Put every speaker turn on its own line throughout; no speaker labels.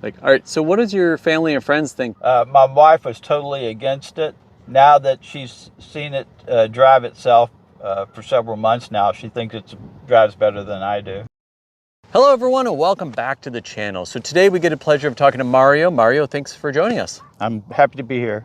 All right, so what does your family and friends think?
My wife was totally against it. Now that she's seen it drive itself for several months now, she thinks it drives better than I do.
Hello everyone and welcome back to the channel. So today we get the pleasure of talking to Mario. Mario, thanks for joining us.
I'm happy to be here.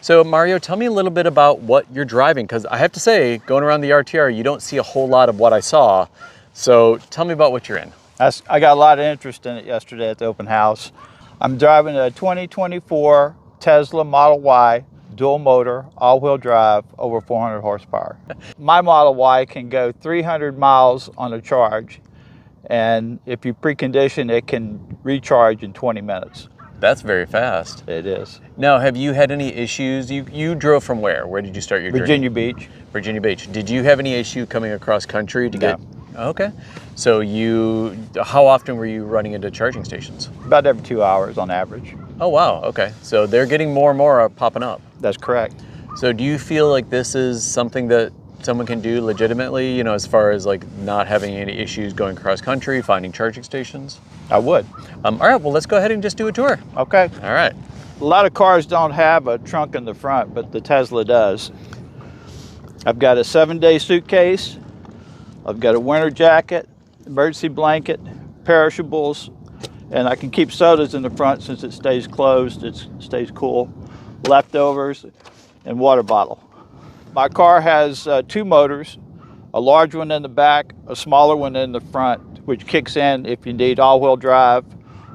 So Mario, tell me a little bit about what you're driving, because I have to say, going around the RTR, you don't see a whole lot of what I saw. So tell me about what you're in.
I got a lot of interest in it yesterday at the open house. I'm driving a 2024 Tesla Model Y, dual motor, all-wheel drive, over 400 horsepower. My Model Y can go 300 miles on a charge, and if you precondition, it can recharge in 20 minutes.
That's very fast.
It is.
Now, have you had any issues? You drove from where? Where did you start your journey?
Virginia Beach.
Virginia Beach. Did you have any issue coming across country to get? Okay. So how often were you running into charging stations?
About every 2 hours on average.
Oh, wow. Okay. So they're getting more and more popping up.
That's correct.
So do you feel like this is something that someone can do legitimately, you know, as far as like not having any issues going cross country, finding charging stations?
I would.
All right, well, let's go ahead and just do a tour.
Okay.
All right.
A lot of cars don't have a trunk in the front, but the Tesla does. I've got a 7-day suitcase. I've got a winter jacket, emergency blanket, perishables, and I can keep sodas in the front since it stays closed, it stays cool, leftovers, and water bottle. My car has 2 motors, a large one in the back, a smaller one in the front, which kicks in if you need all-wheel drive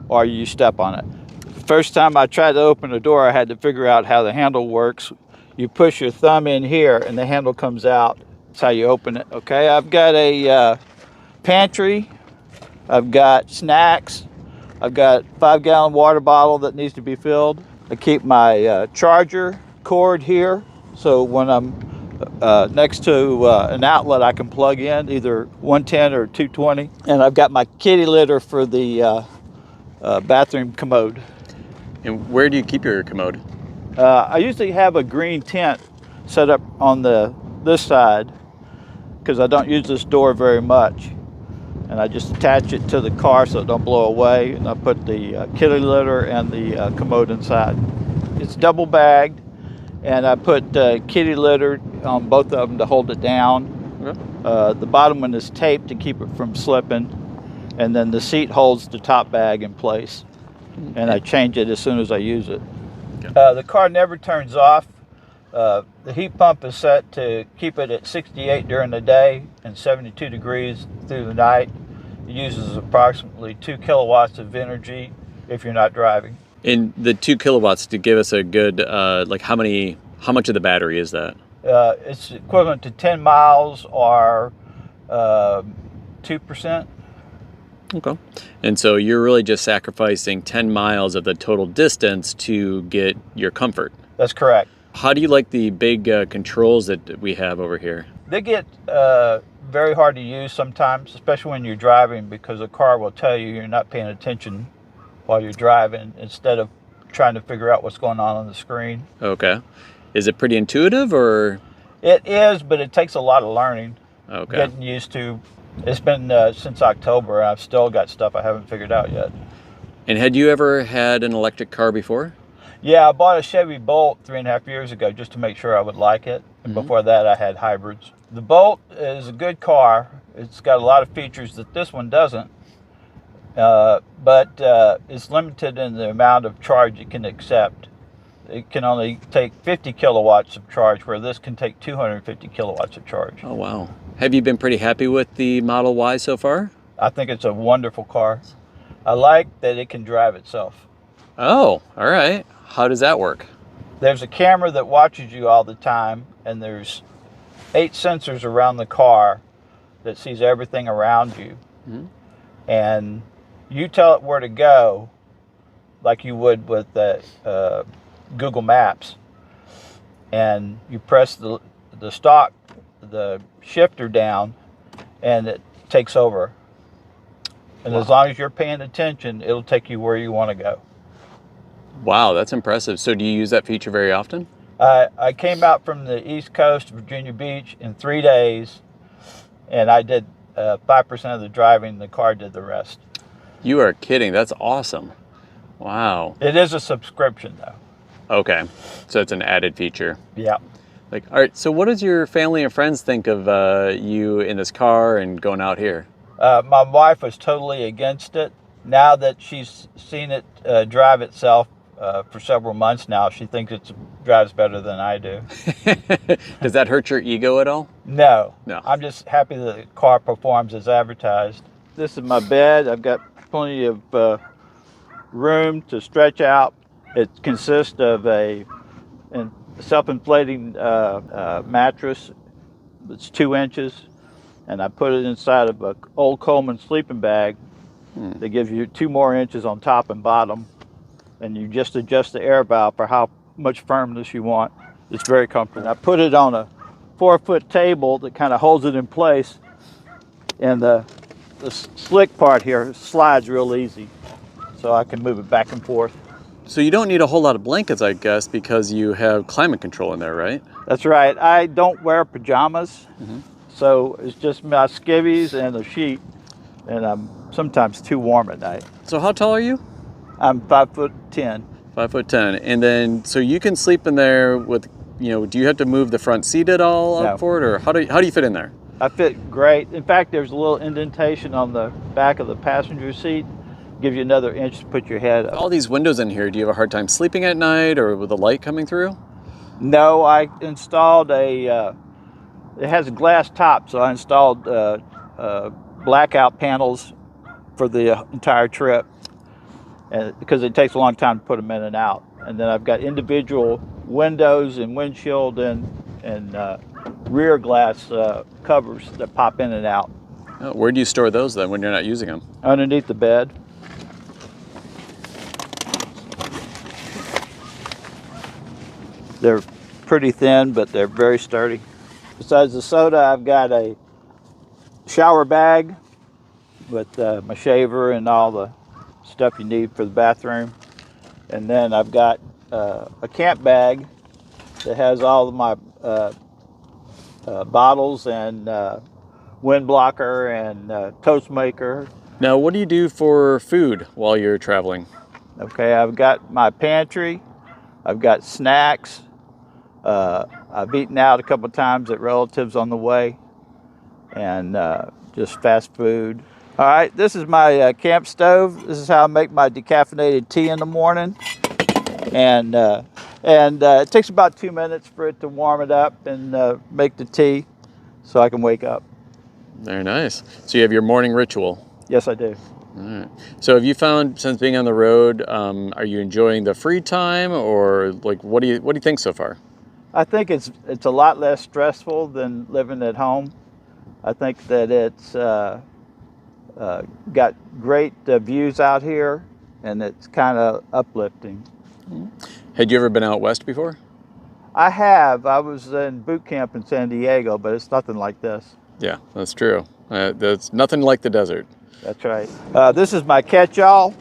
or you step on it. The first time I tried to open the door, I had to figure out how the handle works. You push your thumb in here and the handle comes out. That's how you open it. Okay, I've got a pantry, I've got snacks, I've got a 5-gallon water bottle that needs to be filled. I keep my charger cord here, so when I'm next to an outlet I can plug in either 110 or 220. And I've got my kitty litter for the bathroom commode.
And where do you keep your commode?
I usually have a green tent set up on this side because I don't use this door very much. And I just attach it to the car so it don't blow away. And I put the kitty litter and the commode inside. It's double bagged. And I put kitty litter on both of them to hold it down. Okay. The bottom one is taped to keep it from slipping. And then the seat holds the top bag in place. And I change it as soon as I use it. Okay. The car never turns off. The heat pump is set to keep it at 68 during the day and 72 degrees through the night. It uses approximately 2 kilowatts of energy if you're not driving.
And the 2 kilowatts, to give us a good, like how much of the battery is that?
It's equivalent to 10 miles or 2%.
Okay. And so you're really just sacrificing 10 miles of the total distance to get your comfort.
That's correct.
How do you like the big controls that we have over here?
They get very hard to use sometimes, especially when you're driving, because the car will tell you you're not paying attention while you're driving instead of trying to figure out what's going on the screen.
Okay. Is it pretty intuitive or?
It is, but it takes a lot of learning.
Okay.
Getting used to. It's been since October. I've still got stuff I haven't figured out yet.
And had you ever had an electric car before?
Yeah, I bought a Chevy Bolt 3.5 years ago just to make sure I would like it. And before that I had hybrids. The Bolt is a good car. It's got a lot of features that this one doesn't. But it's limited in the amount of charge it can accept. It can only take 50 kilowatts of charge, where this can take 250 kilowatts of charge.
Oh, wow. Have you been pretty happy with the Model Y so far?
I think it's a wonderful car. I like that it can drive itself.
Oh, all right. How does that work?
There's a camera that watches you all the time, and there's 8 sensors around the car that sees everything around you. Mm-hmm. And you tell it where to go like you would with the Google Maps, and you press the shifter down and it takes over. And wow. As long as you're paying attention, it'll take you where you want to go.
Wow, that's impressive. So do you use that feature very often?
I came out from the East Coast, Virginia Beach, in 3 days, and I did 5% of the driving. The car did the rest.
You are kidding. That's awesome. Wow.
It is a subscription though.
Okay. So it's an added feature.
Yeah.
Like, all right, so what does your family and friends think of you in this car and going out here?
My wife was totally against it. Now that she's seen it drive itself for several months now, she thinks it drives better than I do.
Does that hurt your ego at all?
No.
No.
I'm just happy the car performs as advertised. This is my bed. I've got plenty of room to stretch out. It consists of a self-inflating mattress that's 2 inches, and I put it inside of an old Coleman sleeping bag that gives you 2 more inches on top and bottom, and you just adjust the air valve for how much firmness you want. It's very comfortable. I put it on a 4-foot table that kind of holds it in place, and the slick part here slides real easy, so I can move it back and forth.
So you don't need a whole lot of blankets, I guess, because you have climate control in there, right?
That's right. I don't wear pajamas, so it's just my skivvies and a sheet, and I'm sometimes too warm at night.
So how tall are you?
I'm 5'10".
5'10", and then so you can sleep in there with, you know, do you have to move the front seat at all
No.
up for it, or how do you fit in there?
I fit great. In fact, there's a little indentation on the back of the passenger seat. Gives you another inch to put your head up.
All these windows in here, do you have a hard time sleeping at night or with the light coming through?
No, I installed it has a glass top, so I installed blackout panels for the entire trip, and because it takes a long time to put them in and out. And then I've got individual windows and windshield and rear glass covers that pop in and out.
Oh, where do you store those then when you're not using them?
Underneath the bed. They're pretty thin, but they're very sturdy. Besides the soda, I've got a shower bag with my shaver and all the stuff you need for the bathroom. And then I've got a camp bag that has all of my bottles and wind blocker and toast maker. Now,
what do you do for food while you're traveling?
Okay, I've got my pantry. I've got snacks. I've eaten out a couple times at relatives on the way, and just fast food. All right, this is my camp stove. This is how I make my decaffeinated tea in the morning, and it takes about 2 minutes for it to warm it up and make the tea, so I can wake up.
Very nice. So you have your morning ritual.
Yes, I do.
All right. So have you found, since being on the road, are you enjoying the free time, or like what do you think so far?
I think it's a lot less stressful than living at home. I think that it's got great views out here, and it's kind of uplifting.
Had you ever been out west before?
I have. I was in boot camp in San Diego, but it's nothing like this.
Yeah, that's true. That's nothing like the desert.
That's right. This is my catch-all.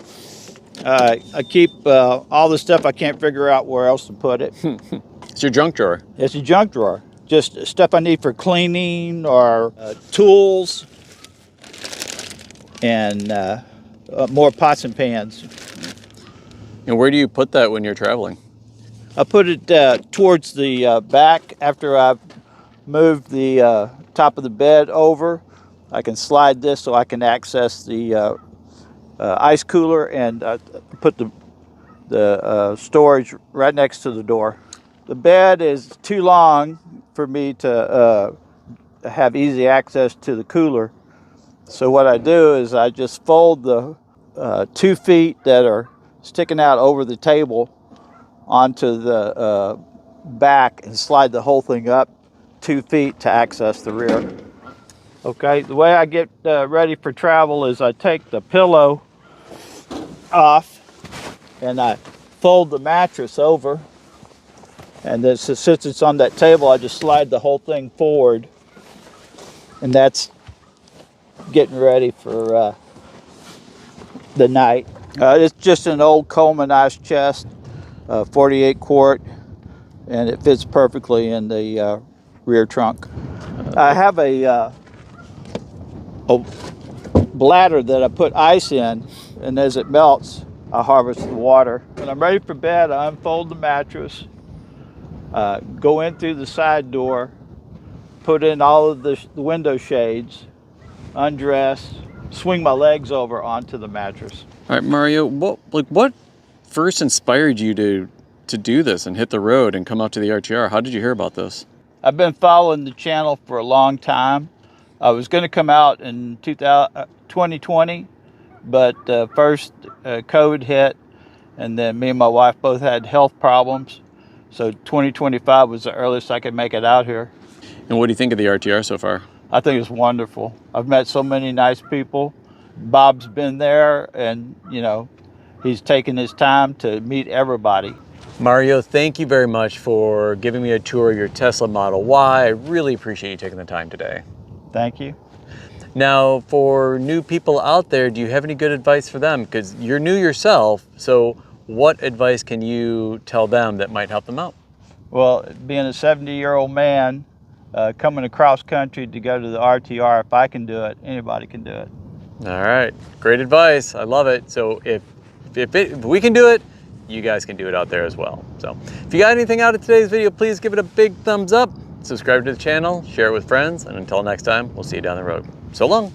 I keep all the stuff I can't figure out where else to put it.
It's your junk drawer.
It's a junk drawer. Just stuff I need for cleaning or tools and more pots and pans.
And where do you put that when you're traveling?
I put it towards the back after I've moved the top of the bed over. I can slide this so I can access the ice cooler and put the storage right next to the door. The bed is too long for me to have easy access to the cooler. So what I do is I just fold the 2 feet that are sticking out over the table onto the back and slide the whole thing up 2 feet to access the rear. Okay, the way I get ready for travel is I take the pillow off and I fold the mattress over, and then since it's on that table, I just slide the whole thing forward, and that's getting ready for the night. It's just an old Coleman ice chest, 48 quart, and it fits perfectly in the rear trunk. I have a bladder that I put ice in, and as it melts, I harvest the water. When I'm ready for bed, I unfold the mattress, go in through the side door, put in all of the window shades, undress, swing my legs over onto the mattress.
All right, Mario, what first inspired you to do this and hit the road and come out to the RTR? How did you hear about this?
I've been following the channel for a long time. I was going to come out in 2020, but first COVID hit, and then me and my wife both had health problems. So 2025 was the earliest I could make it out here.
And what do you think of the RTR so far?
I think it's wonderful. I've met so many nice people. Bob's been there, and you know, he's taken his time to meet everybody.
Mario, thank you very much for giving me a tour of your Tesla Model Y. I really appreciate you taking the time today.
Thank you.
Now, for new people out there, do you have any good advice for them? Because you're new yourself, so what advice can you tell them that might help them out?
Well, being a 70-year-old man, coming across country to go to the RTR, if I can do it, anybody can do it.
All right, great advice. I love it. So if we can do it, you guys can do it out there as well. So if you got anything out of today's video, please give it a big thumbs up, subscribe to the channel, share it with friends, and until next time, we'll see you down the road. So long.